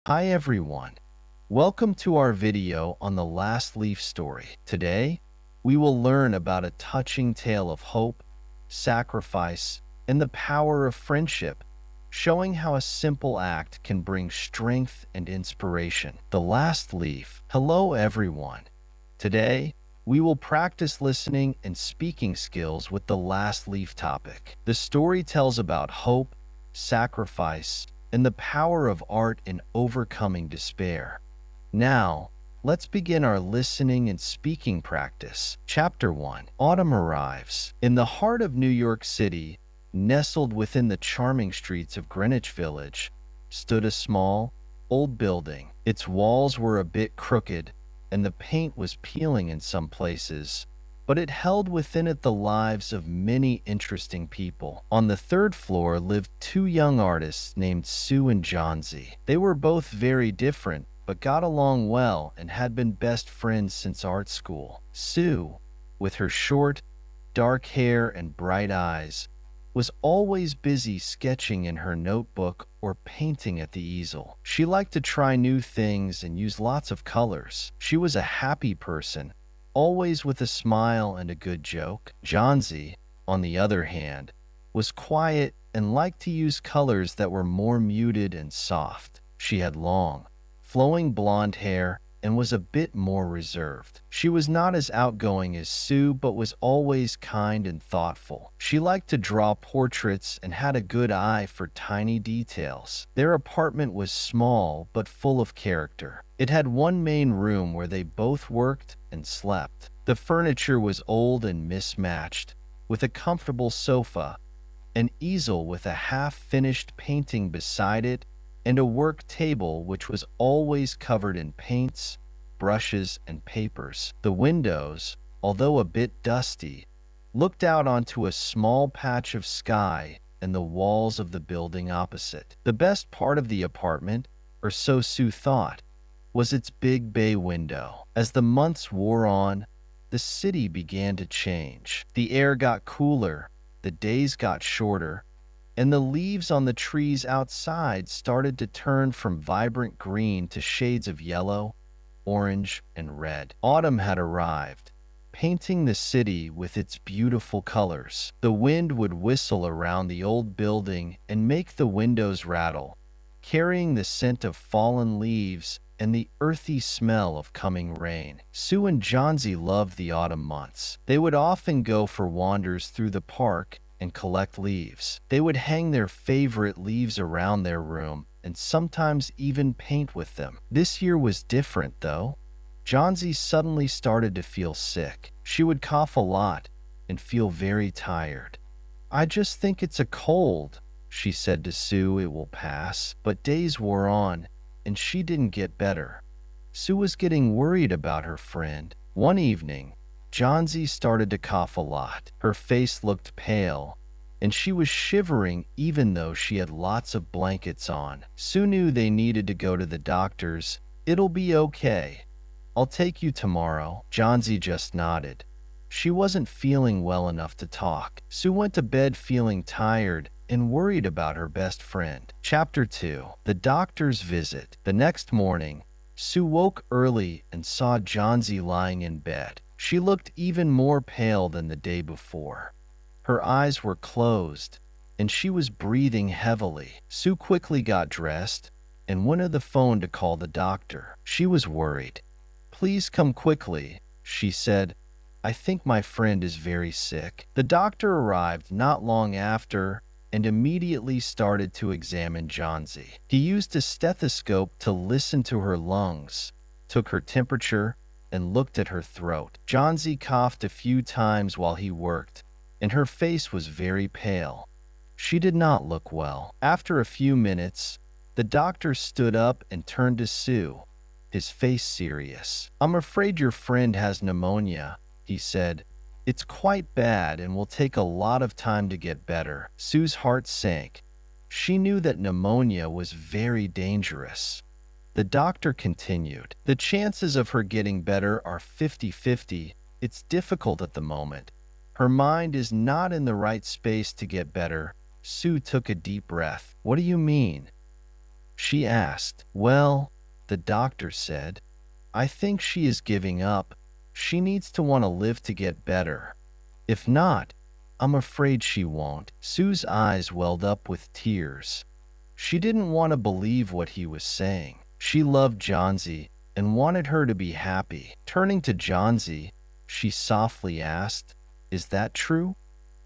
Hi everyone. Welcome to our video on the last leaf story. Today, we will learn about a touching tale of hope, sacrifice, and the power of friendship, showing how a simple act can bring strength and inspiration. The last leaf. Hello everyone. Today, we will practice listening and speaking skills with the last leaf topic. The story tells about hope, sacrifice, and the power of art in overcoming despair. Now, let's begin our listening and speaking practice. Chapter 1. Autumn arrives. In the heart of New York City, nestled within the charming streets of Greenwich Village, stood a small, old building. Its walls were a bit crooked, and the paint was peeling in some places, but it held within it the lives of many interesting people. On the third floor lived two young artists named Sue and Johnsy. They were both very different, but got along well and had been best friends since art school. Sue, with her short, dark hair and bright eyes, was always busy sketching in her notebook or painting at the easel. She liked to try new things and use lots of colors. She was a happy person, always with a smile and a good joke. Johnsy, on the other hand, was quiet and liked to use colors that were more muted and soft. She had long, flowing blonde hair and was a bit more reserved. She was not as outgoing as Sue, but was always kind and thoughtful. She liked to draw portraits and had a good eye for tiny details. Their apartment was small but full of character. It had one main room where they both worked and slept. The furniture was old and mismatched, with a comfortable sofa, an easel with a half-finished painting beside it, and a work table which was always covered in paints, brushes, and papers. The windows, although a bit dusty, looked out onto a small patch of sky and the walls of the building opposite. The best part of the apartment, or so Sue thought, was its big bay window. As the months wore on, the city began to change. The air got cooler, the days got shorter, and the leaves on the trees outside started to turn from vibrant green to shades of yellow, orange, and red. Autumn had arrived, painting the city with its beautiful colors. The wind would whistle around the old building and make the windows rattle, carrying the scent of fallen leaves and the earthy smell of coming rain. Sue and Johnsy loved the autumn months. They would often go for wanders through the park and collect leaves. They would hang their favorite leaves around their room and sometimes even paint with them. This year was different, though. Johnsy suddenly started to feel sick. She would cough a lot and feel very tired. "I just think it's a cold," she said to Sue. "It will pass." But days wore on, and she didn't get better. Sue was getting worried about her friend. One evening, Johnsy started to cough a lot. Her face looked pale, and she was shivering even though she had lots of blankets on. Sue knew they needed to go to the doctor's. "It'll be okay. I'll take you tomorrow." Johnsy just nodded. She wasn't feeling well enough to talk. Sue went to bed feeling tired and worried about her best friend. Chapter 2. The doctor's visit. The next morning, Sue woke early and saw Johnsy lying in bed. She looked even more pale than the day before. Her eyes were closed, and she was breathing heavily. Sue quickly got dressed and went to the phone to call the doctor. She was worried. "Please come quickly," she said. "I think my friend is very sick." The doctor arrived not long after and immediately started to examine Johnsy. He used a stethoscope to listen to her lungs, took her temperature, and looked at her throat. Johnsy coughed a few times while he worked, and her face was very pale. She did not look well. After a few minutes, the doctor stood up and turned to Sue, his face serious. "I'm afraid your friend has pneumonia," he said. "It's quite bad and will take a lot of time to get better." Sue's heart sank. She knew that pneumonia was very dangerous. The doctor continued, "The chances of her getting better are 50-50. It's difficult at the moment. Her mind is not in the right space to get better." Sue took a deep breath. "What do you mean?" she asked. Well, the doctor said, I think she is giving up. She needs to want to live to get better. If not, I'm afraid she won't. Sue's eyes welled up with tears. She didn't want to believe what he was saying. She loved Johnsy and wanted her to be happy. Turning to Johnsy, she softly asked, Is that true?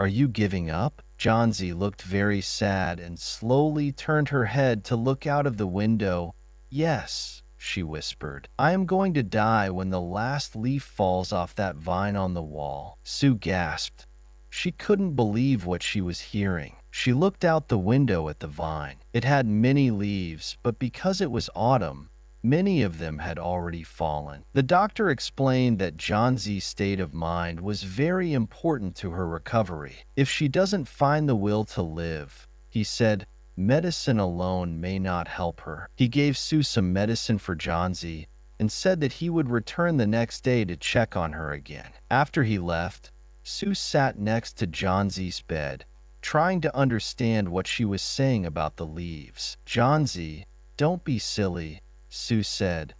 Are you giving up? Johnsy looked very sad and slowly turned her head to look out of the window. Yes, she whispered. I am going to die when the last leaf falls off that vine on the wall. Sue gasped. She couldn't believe what she was hearing. She looked out the window at the vine. It had many leaves, but because it was autumn, many of them had already fallen. The doctor explained that Johnsy's state of mind was very important to her recovery. If she doesn't find the will to live, he said, medicine alone may not help her. He gave Sue some medicine for Johnsy and said that he would return the next day to check on her again. After he left, Sue sat next to Johnsy's bed, trying to understand what she was saying about the leaves. Johnsy, don't be silly, Sue said.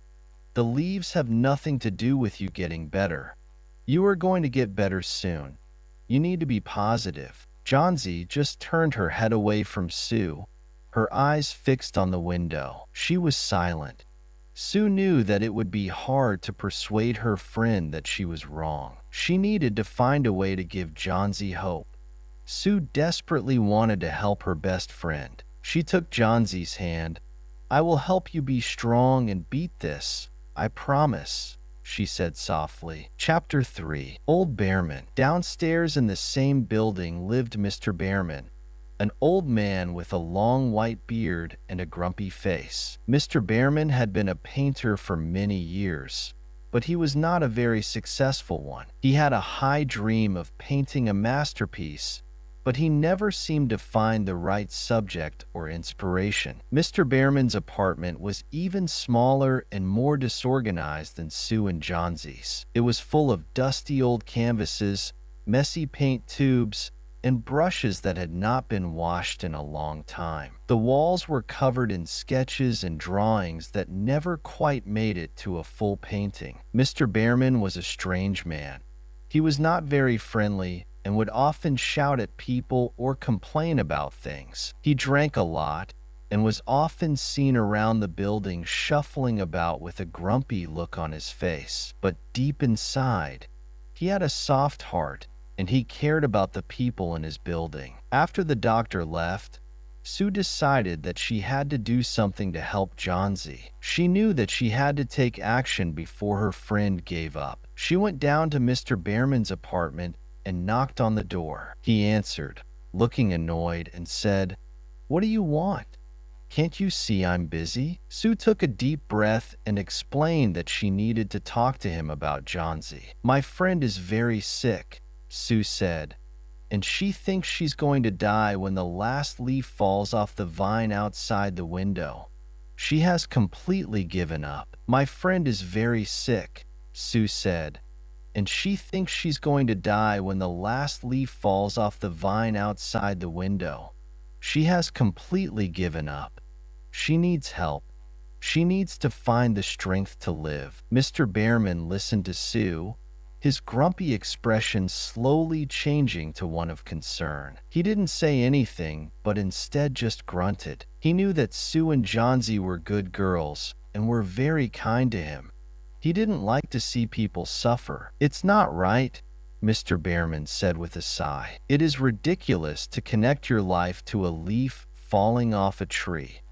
The leaves have nothing to do with you getting better. You are going to get better soon. You need to be positive. Johnsy just turned her head away from Sue, her eyes fixed on the window. She was silent. Sue knew that it would be hard to persuade her friend that she was wrong. She needed to find a way to give Johnsy hope. Sue desperately wanted to help her best friend. She took Johnsy's hand. I will help you be strong and beat this. I promise, she said softly. Chapter 3. Old Bearman. Downstairs in the same building lived Mr. Bearman, an old man with a long white beard and a grumpy face. Mr. Bearman had been a painter for many years, but he was not a very successful one. He had a high dream of painting a masterpiece, but he never seemed to find the right subject or inspiration. Mr. Bearman's apartment was even smaller and more disorganized than Sue and Johnsy's. It was full of dusty old canvases, messy paint tubes, and brushes that had not been washed in a long time. The walls were covered in sketches and drawings that never quite made it to a full painting. Mr. Bearman was a strange man. He was not very friendly and would often shout at people or complain about things. He drank a lot and was often seen around the building shuffling about with a grumpy look on his face. But deep inside, he had a soft heart and he cared about the people in his building. After the doctor left, Sue decided that she had to do something to help Johnsy. She knew that she had to take action before her friend gave up. She went down to Mr. Bearman's apartment and knocked on the door. He answered, looking annoyed, and said, What do you want? Can't you see I'm busy? Sue took a deep breath and explained that she needed to talk to him about Johnsy. My friend is very sick, Sue said, and she thinks she's going to die when the last leaf falls off the vine outside the window. She has completely given up. My friend is very sick, Sue said, and she thinks she's going to die when the last leaf falls off the vine outside the window. She has completely given up. She needs help. She needs to find the strength to live. Mr. Bearman listened to Sue, his grumpy expression slowly changing to one of concern. He didn't say anything, but instead just grunted. He knew that Sue and Johnsy were good girls and were very kind to him. He didn't like to see people suffer. It's not right, Mr. Bearman said with a sigh. It is ridiculous to connect your life to a leaf falling off a tree.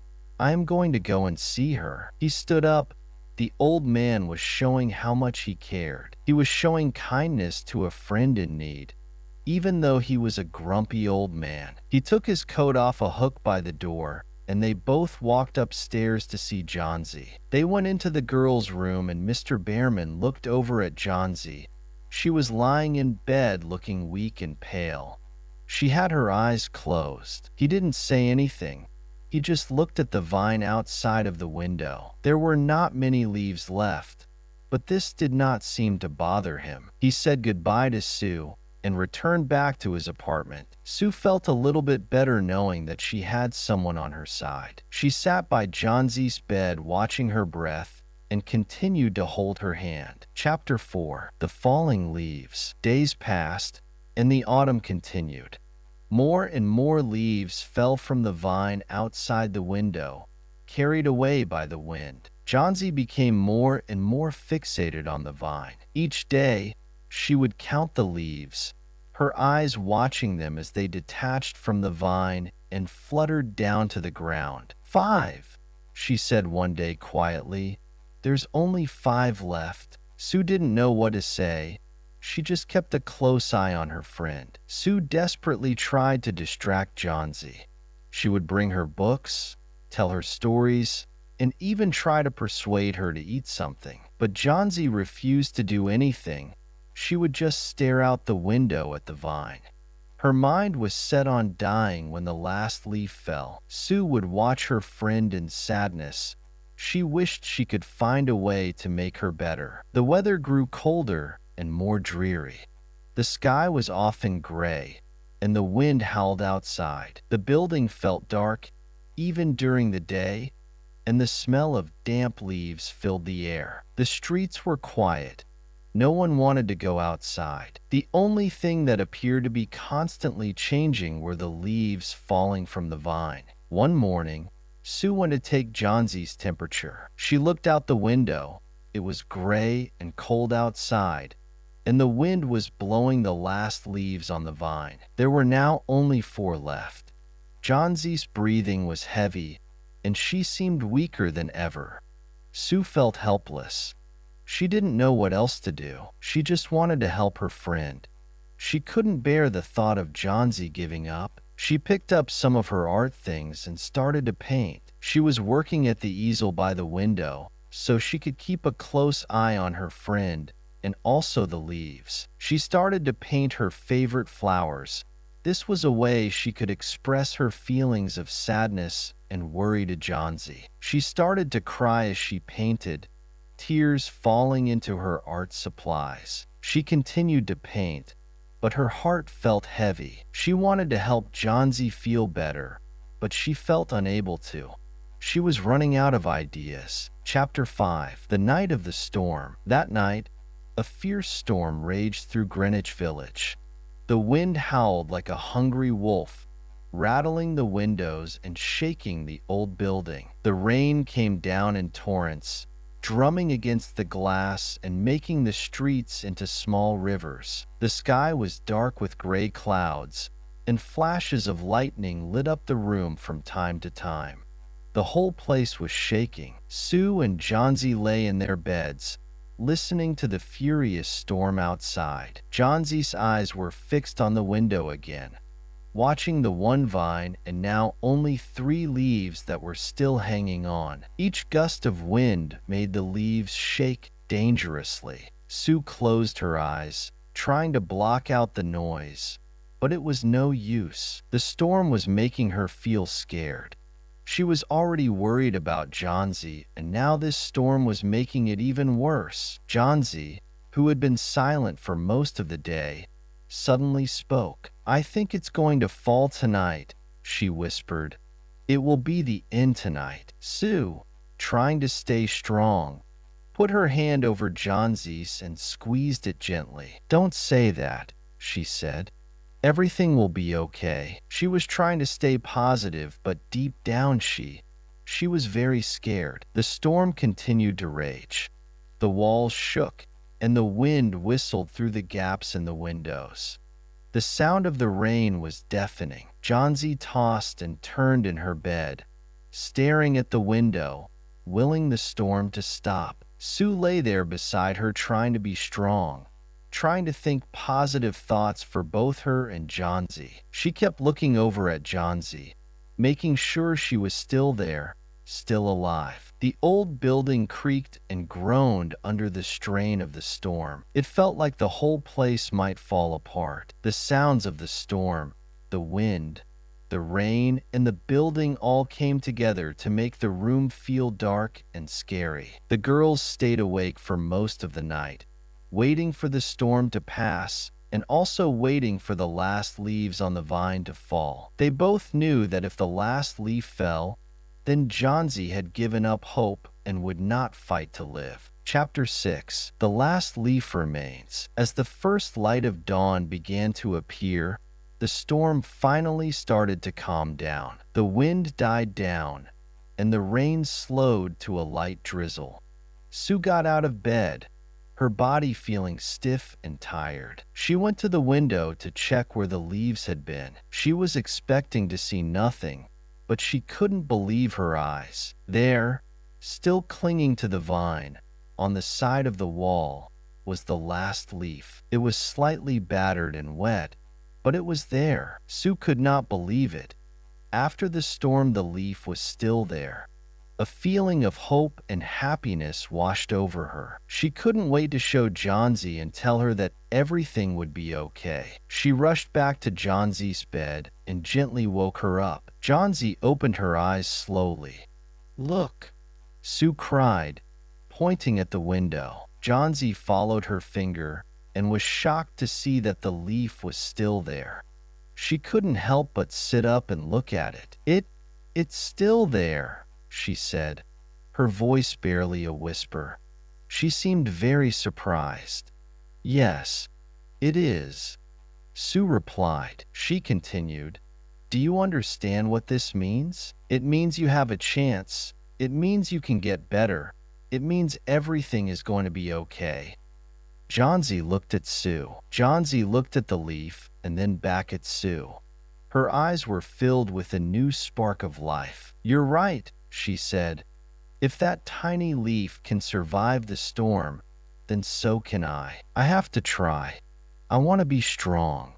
I am going to go and see her. He stood up. The old man was showing how much he cared. He was showing kindness to a friend in need, even though he was a grumpy old man. He took his coat off a hook by the door, and they both walked upstairs to see Johnsy. They went into the girl's room, and Mr. Bearman looked over at Johnsy. She was lying in bed looking weak and pale. She had her eyes closed. He didn't say anything. He just looked at the vine outside of the window. There were not many leaves left, but this did not seem to bother him. He said goodbye to Sue and returned back to his apartment. Sue felt a little bit better knowing that she had someone on her side. She sat by Johnsie's bed watching her breath and continued to hold her hand. Chapter 4. The Falling Leaves. Days passed, and the autumn continued. More and more leaves fell from the vine outside the window, carried away by the wind. Johnsy became more and more fixated on the vine. Each day, she would count the leaves, her eyes watching them as they detached from the vine and fluttered down to the ground. 5, she said one day quietly. There's only 5 left. Sue didn't know what to say. She just kept a close eye on her friend. Sue desperately tried to distract Johnsy. She would bring her books, tell her stories, and even try to persuade her to eat something. But Johnsy refused to do anything. She would just stare out the window at the vine. Her mind was set on dying when the last leaf fell. Sue would watch her friend in sadness. She wished she could find a way to make her better. The weather grew colder and more dreary. The sky was often gray, and the wind howled outside. The building felt dark, even during the day, and the smell of damp leaves filled the air. The streets were quiet. No one wanted to go outside. The only thing that appeared to be constantly changing were the leaves falling from the vine. One morning, Sue went to take Johnsy's temperature. She looked out the window. It was gray and cold outside, and the wind was blowing the last leaves on the vine. There were now only 4 left. Johnsy's breathing was heavy, and she seemed weaker than ever. Sue felt helpless. She didn't know what else to do. She just wanted to help her friend. She couldn't bear the thought of Johnsy giving up. She picked up some of her art things and started to paint. She was working at the easel by the window, so she could keep a close eye on her friend and also the leaves. She started to paint her favorite flowers. This was a way she could express her feelings of sadness and worry to Johnsy. She started to cry as she painted, tears falling into her art supplies. She continued to paint, but her heart felt heavy. She wanted to help Johnsy feel better, but she felt unable to. She was running out of ideas. Chapter 5. The Night of the Storm. That night, a fierce storm raged through Greenwich Village. The wind howled like a hungry wolf, rattling the windows and shaking the old building. The rain came down in torrents, drumming against the glass and making the streets into small rivers. The sky was dark with gray clouds, and flashes of lightning lit up the room from time to time. The whole place was shaking. Sue and Johnsy lay in their beds, listening to the furious storm outside. Johnsy's eyes were fixed on the window again, watching the one vine and now only 3 leaves that were still hanging on. Each gust of wind made the leaves shake dangerously. Sue closed her eyes, trying to block out the noise, but it was no use. The storm was making her feel scared. She was already worried about Johnsy, and now this storm was making it even worse. Johnsy, who had been silent for most of the day, suddenly spoke. "I think it's going to fall tonight," she whispered. "It will be the end tonight." Sue, trying to stay strong, put her hand over Johnsy's and squeezed it gently. "Don't say that," she said. "Everything will be okay." She was trying to stay positive, but deep down she was very scared. The storm continued to rage. The walls shook, and the wind whistled through the gaps in the windows. The sound of the rain was deafening. Johnsy tossed and turned in her bed, staring at the window, willing the storm to stop. Sue lay there beside her, trying to be strong, trying to think positive thoughts for both her and Johnsy. She kept looking over at Johnsy, making sure she was still there, still alive. The old building creaked and groaned under the strain of the storm. It felt like the whole place might fall apart. The sounds of the storm, the wind, the rain, and the building all came together to make the room feel dark and scary. The girls stayed awake for most of the night, waiting for the storm to pass and also waiting for the last leaves on the vine to fall. They both knew that if the last leaf fell, then Johnsy had given up hope and would not fight to live. Chapter 6. The last leaf remains. As the first light of dawn began to appear, the storm finally started to calm down. The wind died down, and the rain slowed to a light drizzle. Sue got out of bed, her body feeling stiff and tired. She went to the window to check where the leaves had been. She was expecting to see nothing, but she couldn't believe her eyes. There, still clinging to the vine, on the side of the wall, was the last leaf. It was slightly battered and wet, but it was there. Sue could not believe it. After the storm, the leaf was still there. A feeling of hope and happiness washed over her. She couldn't wait to show Johnsy and tell her that everything would be okay. She rushed back to Johnsy's bed and gently woke her up. Johnsy opened her eyes slowly. "Look," Sue cried, pointing at the window. Johnsy followed her finger and was shocked to see that the leaf was still there. She couldn't help but sit up and look at it. It's still there," she said, her voice barely a whisper. She seemed very surprised. "Yes, it is," Sue replied. She continued, "Do you understand what this means? It means you have a chance. It means you can get better. It means everything is going to be okay." Johnsy looked at Sue. Johnsy looked at the leaf and then back at Sue. Her eyes were filled with a new spark of life. "You're right," she said. "If that tiny leaf can survive the storm, then so can I. I have to try. I want to be strong.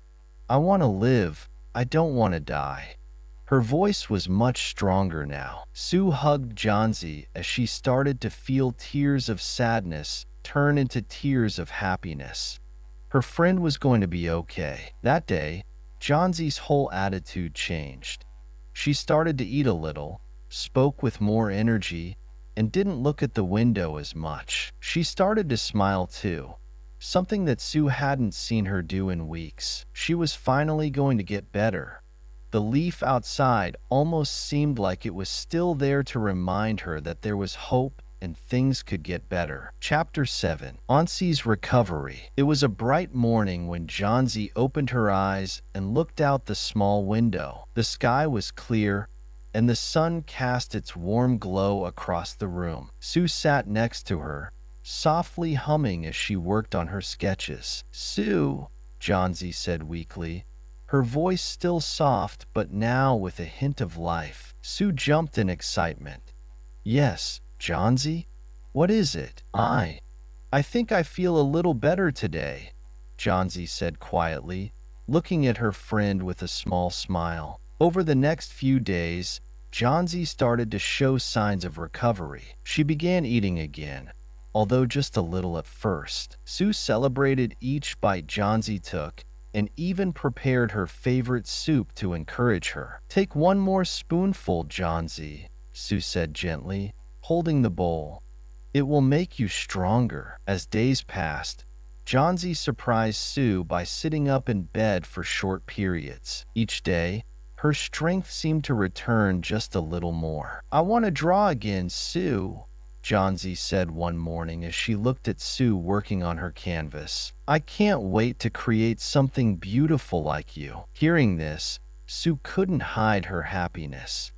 I want to live. I don't want to die." Her voice was much stronger now. Sue hugged Johnsy as she started to feel tears of sadness turn into tears of happiness. Her friend was going to be okay. That day, Johnsy's whole attitude changed. She started to eat a little, spoke with more energy, and didn't look at the window as much. She started to smile too, something that Sue hadn't seen her do in weeks. She was finally going to get better. The leaf outside almost seemed like it was still there to remind her that there was hope and things could get better. Chapter 7. Auntie's Recovery. It was a bright morning when Johnsy opened her eyes and looked out the small window. The sky was clear, and the sun cast its warm glow across the room. Sue sat next to her, softly humming as she worked on her sketches. "Sue," Johnsy said weakly, her voice still soft but now with a hint of life. Sue jumped in excitement. "Yes, Johnsy? What is it?" I think I feel a little better today," Johnsy said quietly, looking at her friend with a small smile. Over the next few days, Johnsy started to show signs of recovery. She began eating again, although just a little at first. Sue celebrated each bite Johnsy took and even prepared her favorite soup to encourage her. "Take one more spoonful, Johnsy," Sue said gently, holding the bowl. "It will make you stronger." As days passed, Johnsy surprised Sue by sitting up in bed for short periods. Each day, her strength seemed to return just a little more. "I want to draw again, Sue," Johnsy said one morning as she looked at Sue working on her canvas. "I can't wait to create something beautiful like you." Hearing this, Sue couldn't hide her happiness.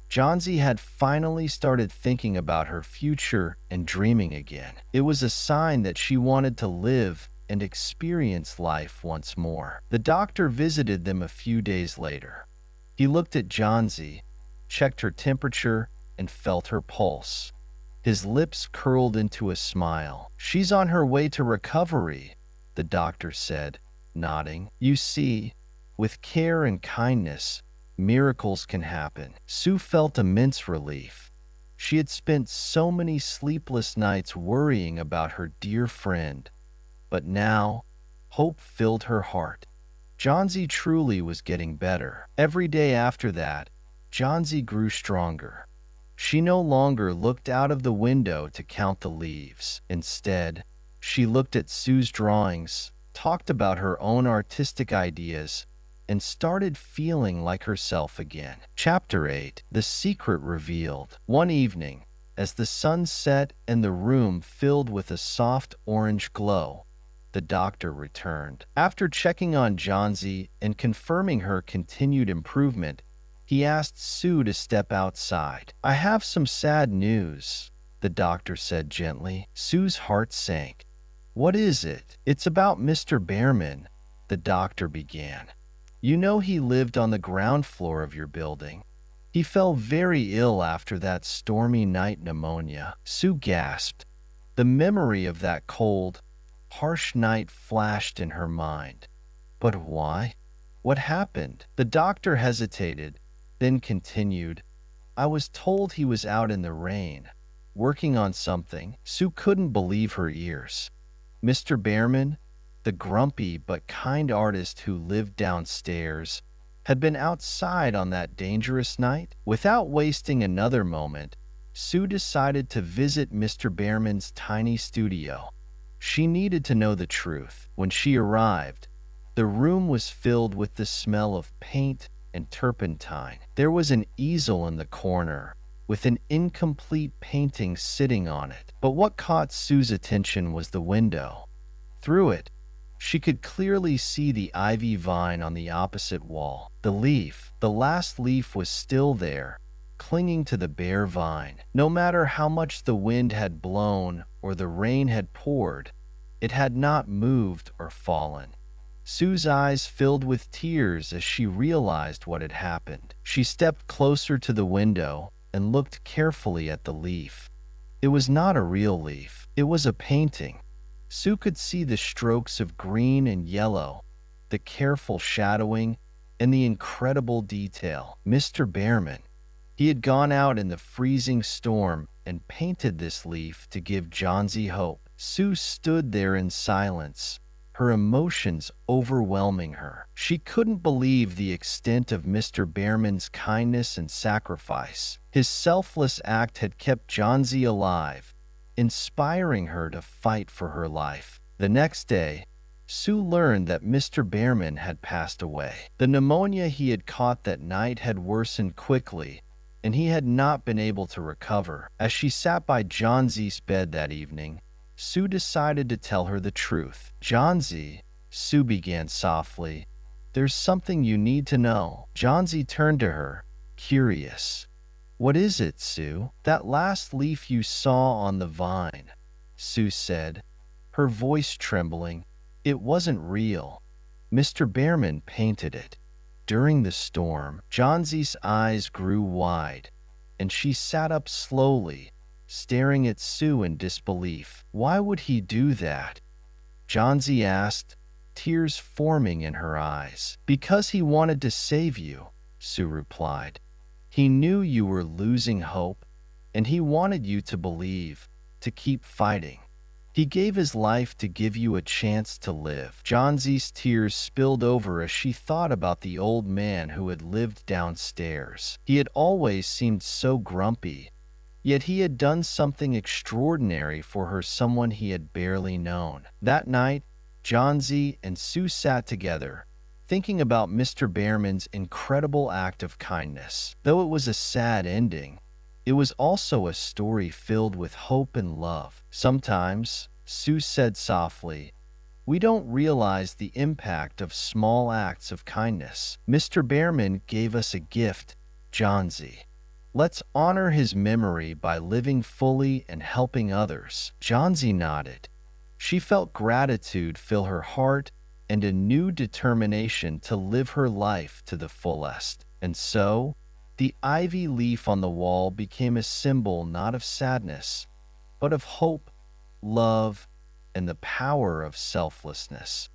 Johnsy had finally started thinking about her future and dreaming again. It was a sign that she wanted to live and experience life once more. The doctor visited them a few days later. He looked at Johnsy, checked her temperature, and felt her pulse. His lips curled into a smile. "She's on her way to recovery," the doctor said, nodding. "You see, with care and kindness, miracles can happen." Sue felt immense relief. She had spent so many sleepless nights worrying about her dear friend, but now hope filled her heart. Johnsy truly was getting better. Every day after that, Johnsy grew stronger. She no longer looked out of the window to count the leaves. Instead, she looked at Sue's drawings, talked about her own artistic ideas, and started feeling like herself again. Chapter 8: The Secret Revealed. One evening, as the sun set and the room filled with a soft orange glow, the doctor returned. After checking on Johnsy and confirming her continued improvement, he asked Sue to step outside. "I have some sad news," the doctor said gently. Sue's heart sank. "What is it?" "It's about Mr. Behrman," the doctor began. "You know he lived on the ground floor of your building. He fell very ill after that stormy night pneumonia." Sue gasped. The memory of that cold, harsh night flashed in her mind. "But why? What happened?" The doctor hesitated, then continued, "I was told he was out in the rain, working on something." Sue couldn't believe her ears. Mr. Behrman, the grumpy but kind artist who lived downstairs, had been outside on that dangerous night? Without wasting another moment, Sue decided to visit Mr. Behrman's tiny studio. She needed to know the truth. When she arrived, the room was filled with the smell of paint and turpentine. There was an easel in the corner, with an incomplete painting sitting on it. But what caught Sue's attention was the window. Through it, she could clearly see the ivy vine on the opposite wall. The last leaf was still there, clinging to the bare vine. No matter how much the wind had blown or the rain had poured, it had not moved or fallen. Sue's eyes filled with tears as she realized what had happened. She stepped closer to the window and looked carefully at the leaf. It was not a real leaf. It was a painting. Sue could see the strokes of green and yellow, the careful shadowing, and the incredible detail. Mr. Behrman. He had gone out in the freezing storm and painted this leaf to give Johnsy hope. Sue stood there in silence, her emotions overwhelming her. She couldn't believe the extent of Mr. Behrman's kindness and sacrifice. His selfless act had kept Johnsy alive, inspiring her to fight for her life. The next day, Sue learned that Mr. Behrman had passed away. The pneumonia he had caught that night had worsened quickly, and he had not been able to recover. As she sat by Johnsy's bed that evening, Sue decided to tell her the truth. "Johnsy," Sue began softly, "there's something you need to know." Johnsy turned to her, curious. "What is it, Sue?" "That last leaf you saw on the vine," Sue said, her voice trembling. "It wasn't real. Mr. Behrman painted it. During the storm." Johnsy's eyes grew wide, and she sat up slowly, staring at Sue in disbelief. "Why would he do that?" Johnsy asked, tears forming in her eyes. "Because he wanted to save you," Sue replied. "He knew you were losing hope, and he wanted you to believe, to keep fighting. He gave his life to give you a chance to live." Johnsy's tears spilled over as she thought about the old man who had lived downstairs. He had always seemed so grumpy, yet he had done something extraordinary for her, someone he had barely known. That night, Johnsy and Sue sat together, thinking about Mr. Behrman's incredible act of kindness. Though it was a sad ending, it was also a story filled with hope and love. "Sometimes," Sue said softly, "we don't realize the impact of small acts of kindness. Mr. Behrman gave us a gift, Johnsy. Let's honor his memory by living fully and helping others." Johnsy nodded. She felt gratitude fill her heart and a new determination to live her life to the fullest. And so, the ivy leaf on the wall became a symbol not of sadness, but of hope, love, and the power of selflessness.